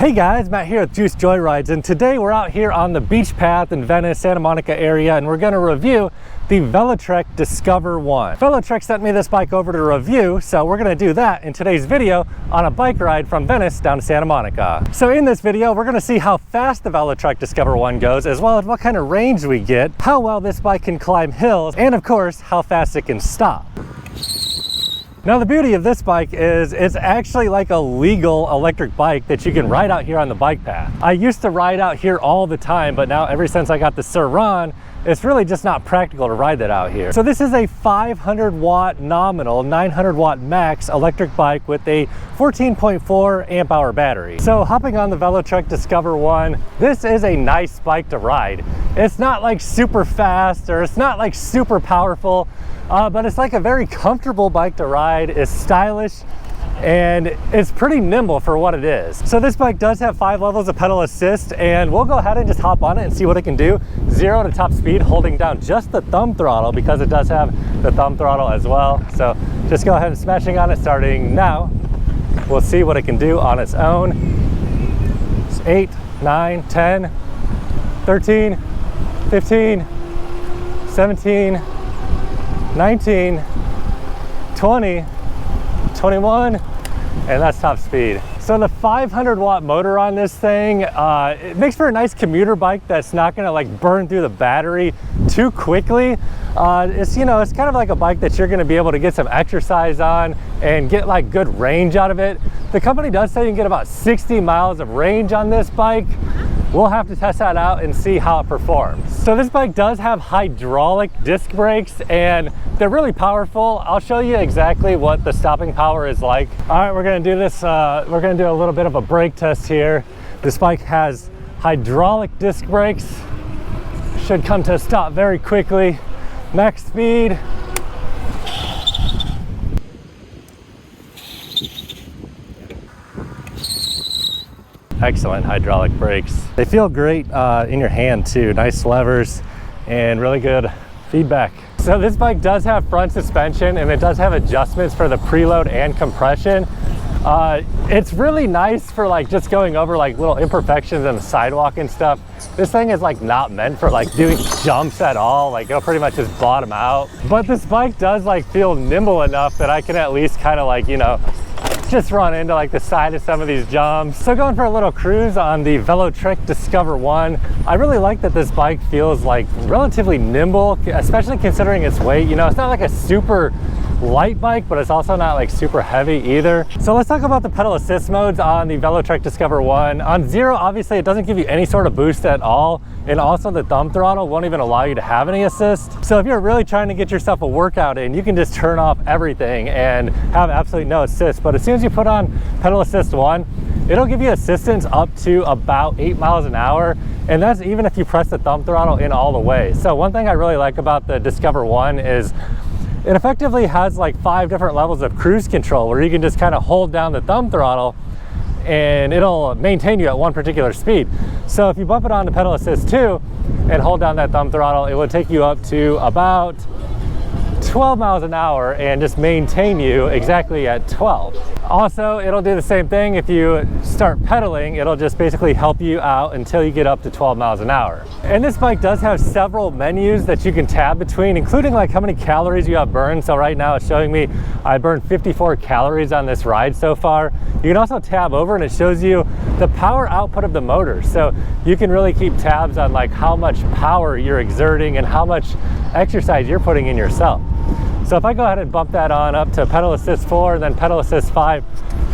Hey guys, Matt here with Juice Joyrides, and today we're out here on the beach path in Venice, Santa Monica area, and we're going to review the Velotric Discover 1. Velotric sent me this bike over to review, so we're going to do that in today's video on a bike ride from Venice down to Santa Monica. So in this video, we're going to see how fast the Velotric Discover 1 goes, as well as what kind of range we get, how well this bike can climb hills, and of course, how fast it can stop. Now the beauty of this bike is it's actually like a legal electric bike that you can ride out here on the bike path. I used to ride out here all the time, but now ever since I got the Sur-Ron, it's really just not practical to ride that out here. So this is a 500 watt nominal, 900 watt max electric bike with a 14.4 amp hour battery. So hopping on the Velotric Discover 1, this is a nice bike to ride. It's not like super fast or it's not like super powerful, but it's like a very comfortable bike to ride. It's stylish and it's pretty nimble for what it is. So this bike does have 5 levels of pedal assist, and we'll go ahead and just hop on it and see what it can do. 0 to top speed holding down just the thumb throttle, because it does have the thumb throttle as well. So just go ahead and smashing on it starting now. We'll see what it can do on its own. It's 8, 9, 10, 13, 15, 17, 19, 20, 21, and that's top speed. So the 500 watt motor on this thing, it makes for a nice commuter bike that's not gonna like burn through the battery too quickly. It's, you know, it's kind of like a bike that you're gonna be able to get some exercise on and get like good range out of it. The company does say you can get about 60 miles of range on this bike. We'll have to test that out and see how it performs. So this bike does have hydraulic disc brakes, and they're really powerful. I'll show you exactly what the stopping power is like. All right, we're gonna do this. We're gonna do a little bit of a brake test here. This bike has hydraulic disc brakes. Should come to a stop very quickly. Max speed. Excellent hydraulic brakes. They feel great in your hand too. Nice levers and really good feedback. So this bike does have front suspension, and it does have adjustments for the preload and compression. It's really nice for like just going over like little imperfections in the sidewalk and stuff. This thing is like not meant for like doing jumps at all. Like it'll pretty much just bottom out. But this bike does like feel nimble enough that I can at least kind of like, you know, just run into like the side of some of these jumps. So going for a little cruise on the Velotric Discover 1, I really like that this bike feels like relatively nimble, especially considering its weight. You know, it's not like a super light bike, but it's also not like super heavy either. So let's talk about the pedal assist modes on the Velotric Discover 1. On 0, obviously it doesn't give you any sort of boost at all, and also the thumb throttle won't even allow you to have any assist. So if you're really trying to get yourself a workout in, you can just turn off everything and have absolutely no assist. But as soon as you put on pedal assist 1, it'll give you assistance up to about 8 miles an hour, and that's even if you press the thumb throttle in all the way. So one thing I really like about the Discover 1 is it effectively has like 5 different levels of cruise control, where you can just kind of hold down the thumb throttle and it'll maintain you at one particular speed. So if you bump it on to pedal assist 2 and hold down that thumb throttle, it will take you up to about 12 miles an hour and just maintain you exactly at 12. Also, it'll do the same thing if you start pedaling. It'll just basically help you out until you get up to 12 miles an hour. And this bike does have several menus that you can tab between, including like how many calories you have burned. So right now it's showing me I burned 54 calories on this ride so far. You can also tab over and it shows you the power output of the motor. So you can really keep tabs on like how much power you're exerting and how much exercise you're putting in yourself. So if I go ahead and bump that on up to pedal assist 4 and then pedal assist 5,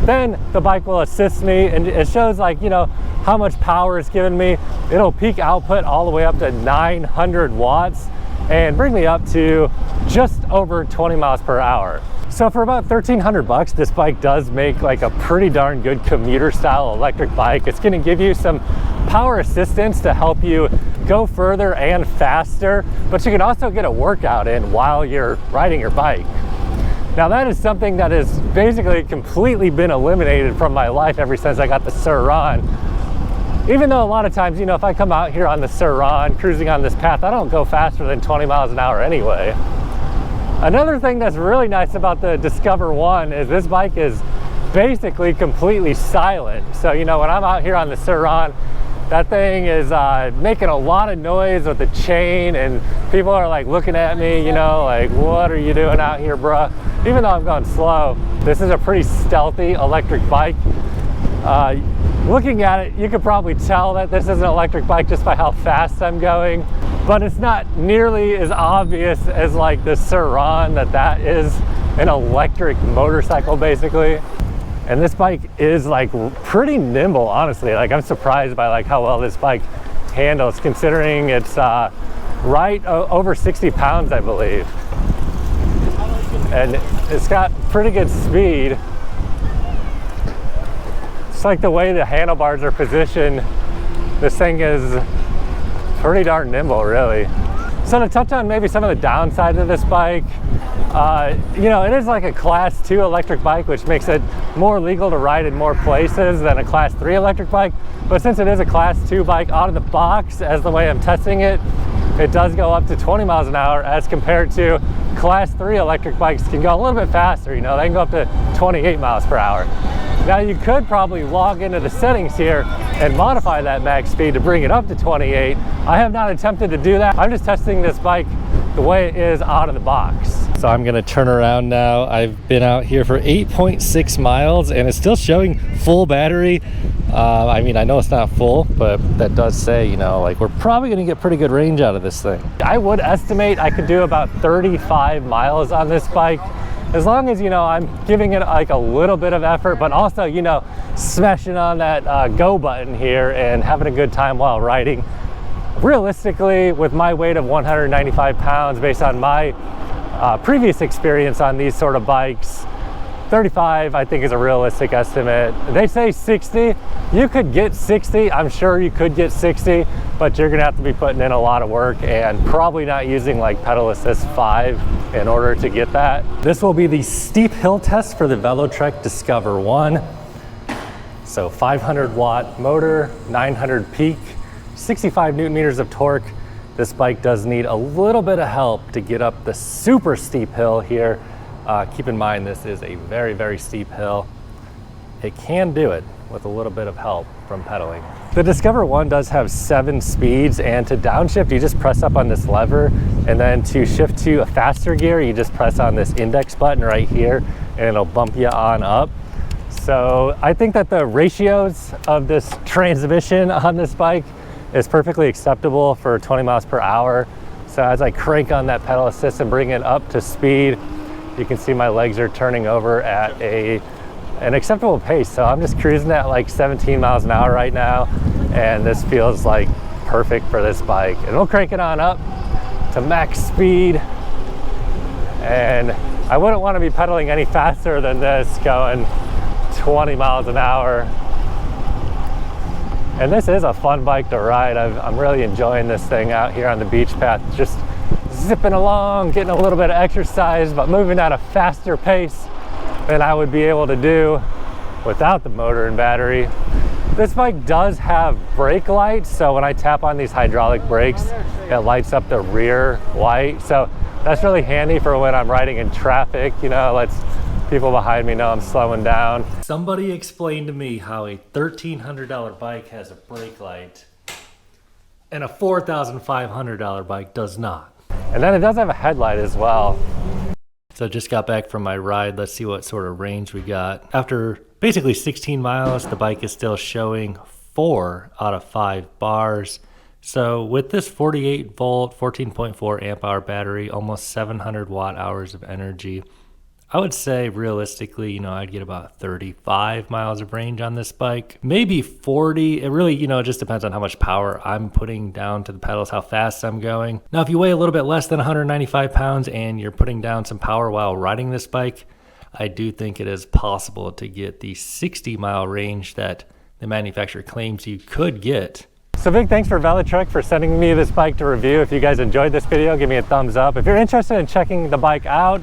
then the bike will assist me, and it shows like, you know, how much power it's giving me. It'll peak output all the way up to 900 watts and bring me up to just over 20 miles per hour. So for about 1,300 bucks, this bike does make like a pretty darn good commuter style electric bike. It's gonna give you some power assistance to help you go further and faster, but you can also get a workout in while you're riding your bike. Now that is something that has basically completely been eliminated from my life ever since I got the Sur-Ron. Even though a lot of times, you know, if I come out here on the Sur-Ron cruising on this path, I don't go faster than 20 miles an hour anyway. Another thing that's really nice about the Discover 1 is this bike is basically completely silent. So, you know, when I'm out here on the Sur-Ron, that thing is making a lot of noise with the chain, and people are like looking at me, you know, like, what are you doing out here, bruh? Even though I'm going slow, this is a pretty stealthy electric bike. Looking at it, you could probably tell that this is an electric bike just by how fast I'm going, but it's not nearly as obvious as like the Sur-Ron that is an electric motorcycle basically. And this bike is like pretty nimble, honestly. Like, I'm surprised by like how well this bike handles, considering it's right over 60 pounds, I believe. And it's got pretty good speed. It's like the way the handlebars are positioned, this thing is pretty darn nimble, really. So to touch on maybe some of the downsides of this bike, you know, it is like a class 2 electric bike, which makes it more legal to ride in more places than a class 3 electric bike. But since it is a class 2 bike, out of the box, as the way I'm testing it, it does go up to 20 miles an hour, as compared to class 3 electric bikes can go a little bit faster. You know, they can go up to 28 miles per hour. Now, you could probably log into the settings here and modify that max speed to bring it up to 28. I have not attempted to do that. I'm just testing this bike the way it is out of the box. So I'm gonna turn around now. I've been out here for 8.6 miles and it's still showing full battery. I mean, I know it's not full, but that does say, you know, like, we're probably gonna get pretty good range out of this thing. I would estimate I could do about 35 miles on this bike, as long as, you know, I'm giving it like a little bit of effort, but also, you know, smashing on that go button here and having a good time while riding. Realistically, with my weight of 195 pounds, based on my previous experience on these sort of bikes, 35 I think is a realistic estimate. They say 60. You could get 60. I'm sure you could get 60, but you're gonna have to be putting in a lot of work and probably not using like pedal assist 5 in order to get that. This will be the steep hill test for the Velotric Discover 1. So 500 watt motor, 900 peak, 65 Newton meters of torque. This bike does need a little bit of help to get up the super steep hill here. Keep in mind, this is a very, very steep hill. It can do it with a little bit of help from pedaling. The Discover 1 does have 7 speeds, and to downshift, you just press up on this lever, and then to shift to a faster gear, you just press on this index button right here, and it'll bump you on up. So I think that the ratios of this transmission on this bike is perfectly acceptable for 20 miles per hour. So as I crank on that pedal assist and bring it up to speed, you can see my legs are turning over at an acceptable pace. So I'm just cruising at like 17 miles an hour right now, and this feels like perfect for this bike. And we'll crank it on up to max speed, and I wouldn't want to be pedaling any faster than this, going 20 miles an hour. And this is a fun bike to ride. I'm really enjoying this thing out here on the beach path, just zipping along, getting a little bit of exercise, but moving at a faster pace than I would be able to do without the motor and battery. This bike does have brake lights, so when I tap on these hydraulic brakes, it lights up the rear light. So that's really handy for when I'm riding in traffic, you know, lets people behind me know I'm slowing down. Somebody explained to me how a $1,300 bike has a brake light and a $4,500 bike does not. And then it does have a headlight as well. So just got back from my ride. Let's see what sort of range we got. After basically 16 miles, the bike is still showing 4 out of 5 bars. So with this 48 volt, 14.4 amp hour battery, almost 700 watt hours of energy, I would say realistically, you know, I'd get about 35 miles of range on this bike, maybe 40. It really, you know, it just depends on how much power I'm putting down to the pedals, how fast I'm going. Now, if you weigh a little bit less than 195 pounds and you're putting down some power while riding this bike, I do think it is possible to get the 60 mile range that the manufacturer claims you could get. So big thanks for Velotric for sending me this bike to review. If you guys enjoyed this video, give me a thumbs up. If you're interested in checking the bike out,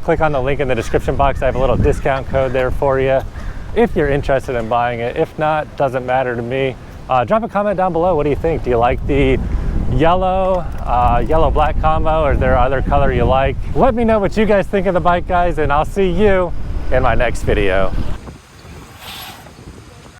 click on the link in the description box. I have a little discount code there for you if you're interested in buying it. If not, doesn't matter to me. Drop a comment down below. What do you think? Do you like the yellow black combo, or is there other color you like? Let me know what you guys think of the bike, guys, and I'll see you in my next video.